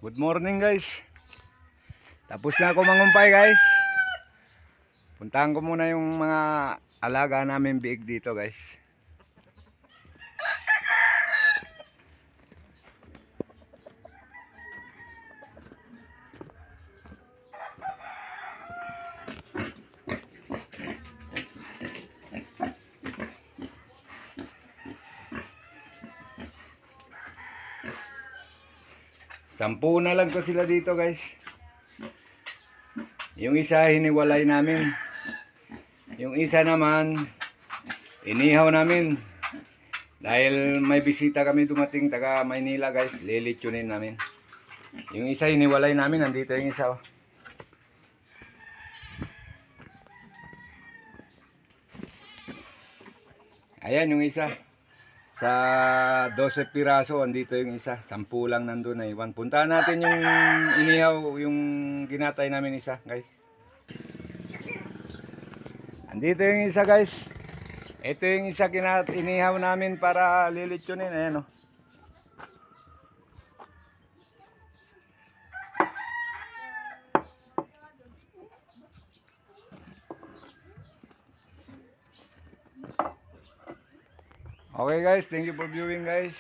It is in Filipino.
Good morning guys. Tapos na ako mangumpay guys. Puntahan ko muna yung mga alaga namin biig dito guys. Sampu na lang to sila dito guys. Yung isa hiniwalay namin. Yung isa naman inihaw namin. Dahil may bisita kami dumating taga Maynila guys, lilitsunin namin. Yung isa hiniwalay namin, nandito yung isa oh. Ayan yung isa. Sa 12 piraso, andito yung isa. 10 lang nandun ay 1. Puntahan natin yung inihaw, yung ginatay namin isa, guys. Andito yung isa, guys. Ito yung isa inihaw namin para lilitsunin. Ayan, oh. Okay guys, thank you for viewing guys.